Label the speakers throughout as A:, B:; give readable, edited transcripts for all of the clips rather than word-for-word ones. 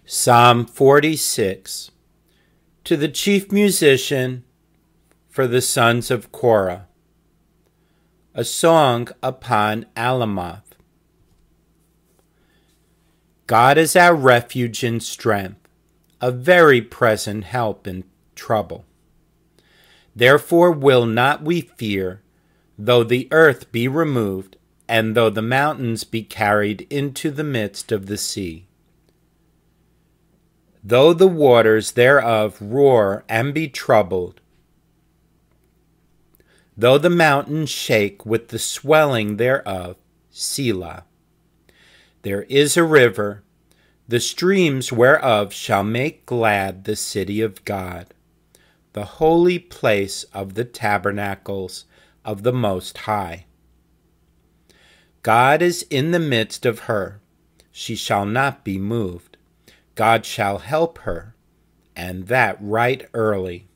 A: Psalm 46. To the chief musician for the sons of Korah. A song upon Alamoth. God is our refuge and strength, a very present help in trouble. Therefore will not we fear, though the earth be removed, and though the mountains be carried into the midst of the sea. Though the waters thereof roar and be troubled, though the mountains shake with the swelling thereof, Selah. There is a river, the streams whereof shall make glad the city of God, the holy place of the tabernacles of the Most High. God is in the midst of her, she shall not be moved. God shall help her, and that right early.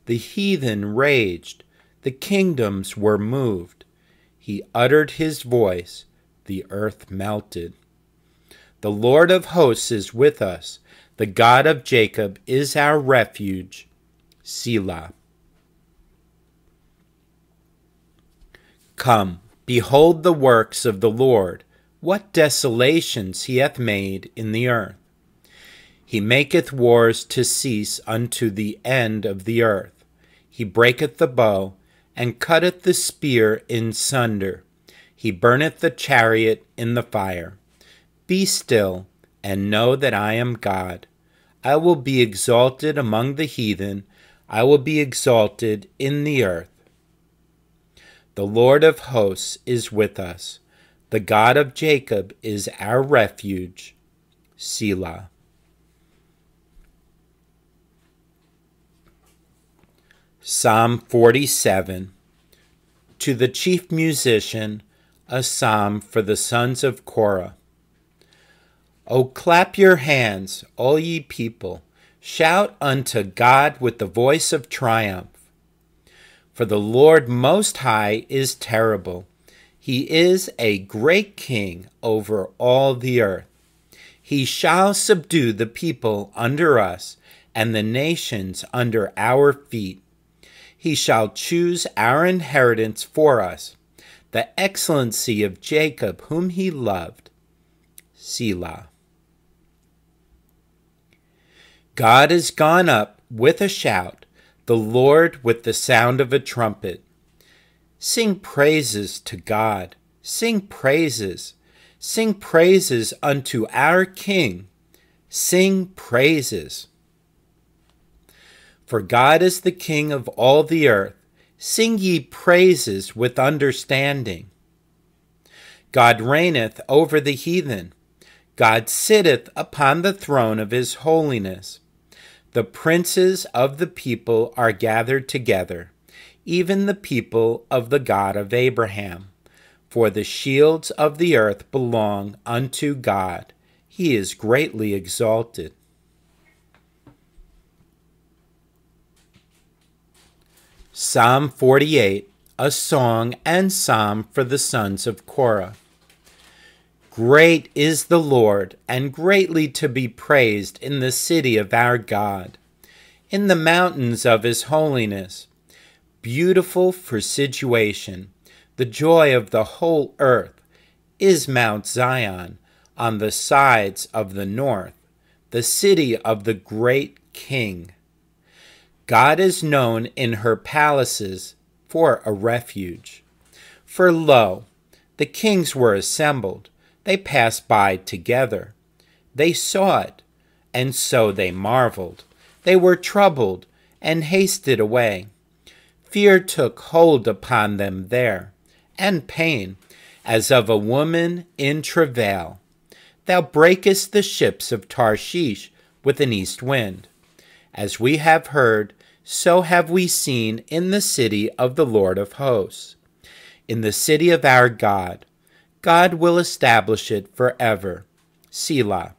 A: The heathen raged, the kingdoms were moved. He uttered his voice, the earth melted. The Lord of hosts is with us, the God of Jacob is our refuge. Selah. Come, behold the works of the Lord, what desolations he hath made in the earth. He maketh wars to cease unto the end of the earth. He breaketh the bow, and cutteth the spear in sunder. He burneth the chariot in the fire. Be still, and know that I am God. I will be exalted among the heathen. I will be exalted in the earth. The Lord of hosts is with us. The God of Jacob is our refuge. Selah. Psalm 47. To the chief musician, a psalm for the sons of Korah. O clap your hands, all ye people. Shout unto God with the voice of triumph. For the Lord Most High is terrible. He is a great king over all the earth. He shall subdue the people under us, and the nations under our feet. He shall choose our inheritance for us, the excellency of Jacob whom he loved. Selah. God is gone up with a shout, the Lord with the sound of a trumpet. Sing praises to God. Sing praises. Sing praises unto our King. Sing praises. For God is the King of all the earth. Sing ye praises with understanding. God reigneth over the heathen. God sitteth upon the throne of his holiness. The princes of the people are gathered together, even the people of the God of Abraham. For the shields of the earth belong unto God. He is greatly exalted. Psalm 48, a song and psalm for the sons of Korah. Great is the Lord, and greatly to be praised in the city of our God, in the mountains of his holiness. Beautiful for situation, the joy of the whole earth, is Mount Zion, on the sides of the north, the city of the great King. God is known in her palaces for a refuge. For lo, the kings were assembled, they passed by together. They saw it, and so they marveled. They were troubled, and hasted away. Fear took hold upon them there, and pain, as of a woman in travail. Thou breakest the ships of Tarshish with an east wind. As we have heard, so have we seen in the city of the Lord of hosts. In the city of our God, God will establish it forever. Selah.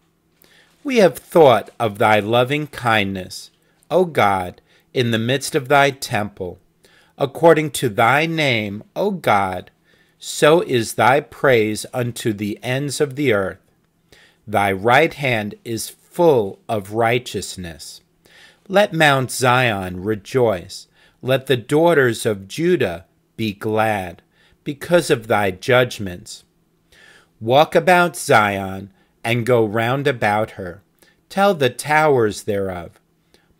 A: We have thought of thy loving kindness, O God, in the midst of thy temple. According to thy name, O God, so is thy praise unto the ends of the earth. Thy right hand is full of righteousness. Let Mount Zion rejoice. Let the daughters of Judah be glad because of thy judgments. Walk about Zion and go round about her. Tell the towers thereof.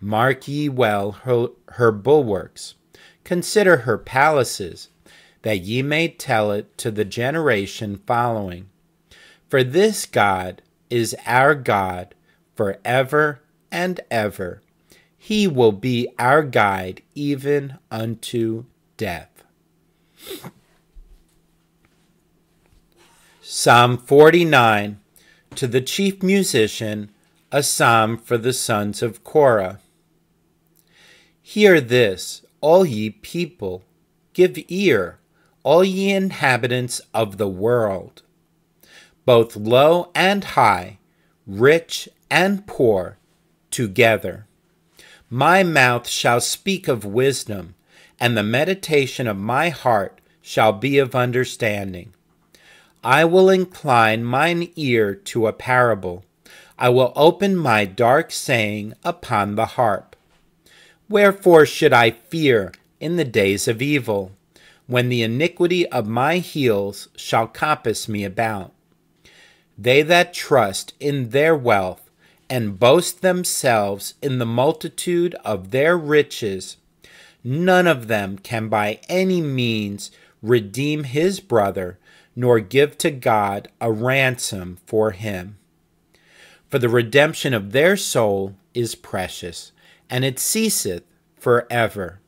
A: Mark ye well her bulwarks. Consider her palaces, that ye may tell it to the generation following. For this God is our God forever and ever. He will be our guide even unto death. Psalm 49, to the chief musician, a psalm for the sons of Korah. Hear this, all ye people, give ear, all ye inhabitants of the world, both low and high, rich and poor, together. My mouth shall speak of wisdom, and the meditation of my heart shall be of understanding. I will incline mine ear to a parable. I will open my dark saying upon the harp. Wherefore should I fear in the days of evil, when the iniquity of my heels shall compass me about? They that trust in their wealth, and boast themselves in the multitude of their riches, none of them can by any means redeem his brother, nor give to God a ransom for him. For the redemption of their soul is precious, and it ceaseth forever,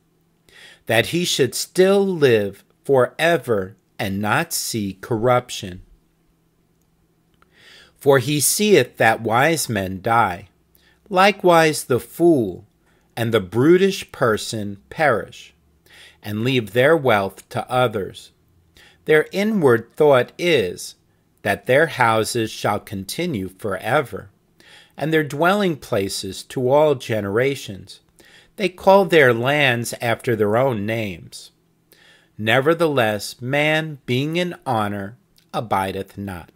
A: that he should still live forever and not see corruption. For he seeth that wise men die, likewise the fool and the brutish person perish, and leave their wealth to others. Their inward thought is that their houses shall continue forever, and their dwelling places to all generations. They call their lands after their own names. Nevertheless, man being in honor abideth not.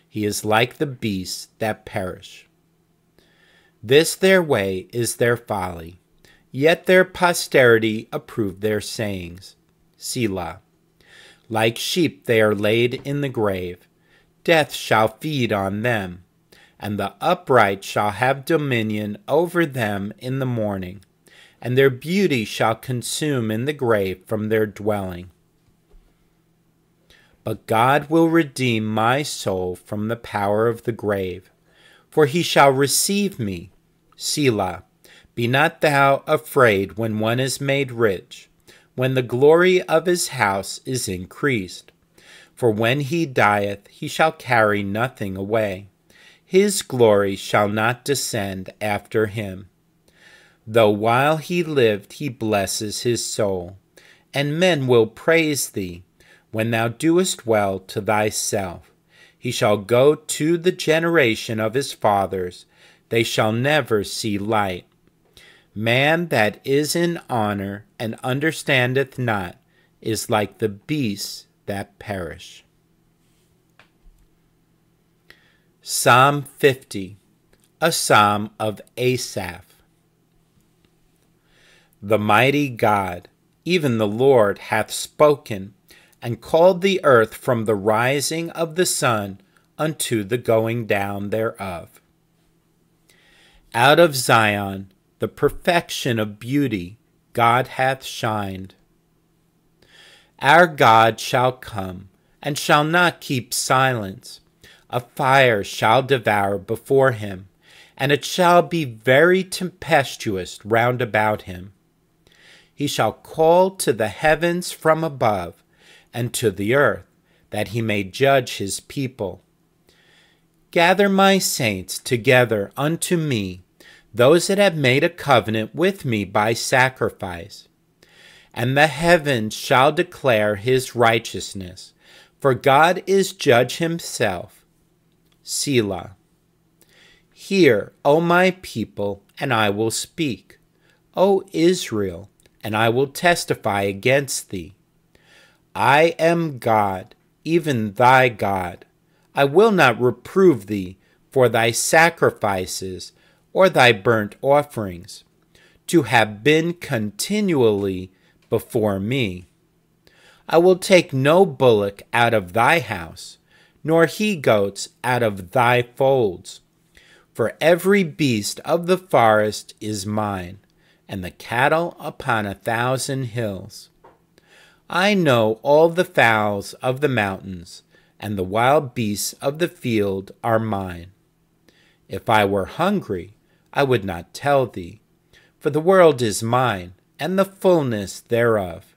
A: He is like the beasts that perish. This their way is their folly, yet their posterity approve their sayings. Selah. Like sheep they are laid in the grave. Death shall feed on them, and the upright shall have dominion over them in the morning, and their beauty shall consume in the grave from their dwelling. But God will redeem my soul from the power of the grave, for he shall receive me. Selah. Be not thou afraid when one is made rich, when the glory of his house is increased. For when he dieth, he shall carry nothing away. His glory shall not descend after him. Though while he lived he blesses his soul, and men will praise thee, when thou doest well to thyself. He shall go to the generation of his fathers. They shall never see light. Man that is in honor and understandeth not is like the beasts that perish. Psalm 50, a psalm of Asaph. The mighty God, even the Lord, hath spoken, and called the earth from the rising of the sun unto the going down thereof. Out of Zion, the perfection of beauty, God hath shined. Our God shall come, and shall not keep silence. A fire shall devour before him, and it shall be very tempestuous round about him. He shall call to the heavens from above, and to the earth, that he may judge his people. Gather my saints together unto me, those that have made a covenant with me by sacrifice. And the heavens shall declare his righteousness, for God is judge himself. Selah. Hear, O my people, and I will speak. O Israel, and I will testify against thee. I am God, even thy God. I will not reprove thee for thy sacrifices or thy burnt offerings, to have been continually before me. I will take no bullock out of thy house, nor he-goats out of thy folds. For every beast of the forest is mine, and the cattle upon 1,000 hills. I know all the fowls of the mountains, and the wild beasts of the field are mine. If I were hungry, I would not tell thee, for the world is mine, and the fullness thereof.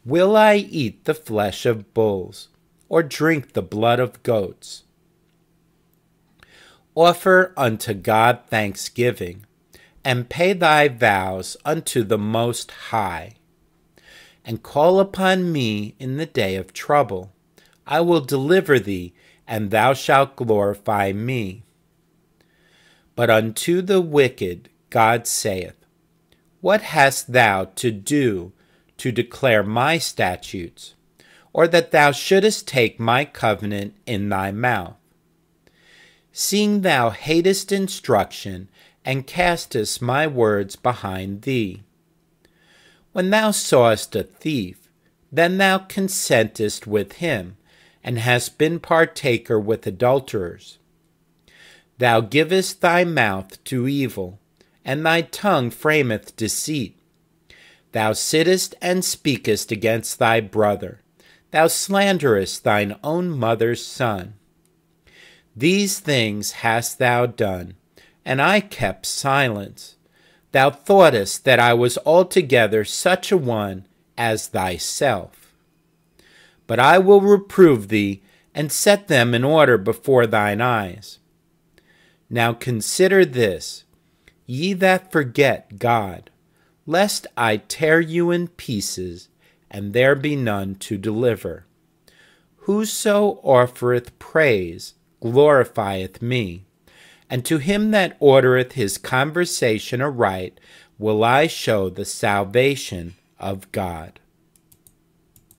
A: Will I eat the flesh of bulls, or drink the blood of goats? Offer unto God thanksgiving, and pay thy vows unto the Most High. And call upon me in the day of trouble. I will deliver thee, and thou shalt glorify me. But unto the wicked God saith, What hast thou to do to declare my statutes, or that thou shouldest take my covenant in thy mouth? Seeing thou hatest instruction, and castest my words behind thee. When thou sawest a thief, then thou consentest with him, and hast been partaker with adulterers. Thou givest thy mouth to evil, and thy tongue frameth deceit. Thou sittest and speakest against thy brother. Thou slanderest thine own mother's son. These things hast thou done, and I kept silence. Thou thoughtest that I was altogether such a one as thyself. But I will reprove thee, and set them in order before thine eyes. Now consider this, ye that forget God, lest I tear you in pieces, and there be none to deliver. Whoso offereth praise glorifieth me, and to him that ordereth his conversation aright will I show the salvation of God.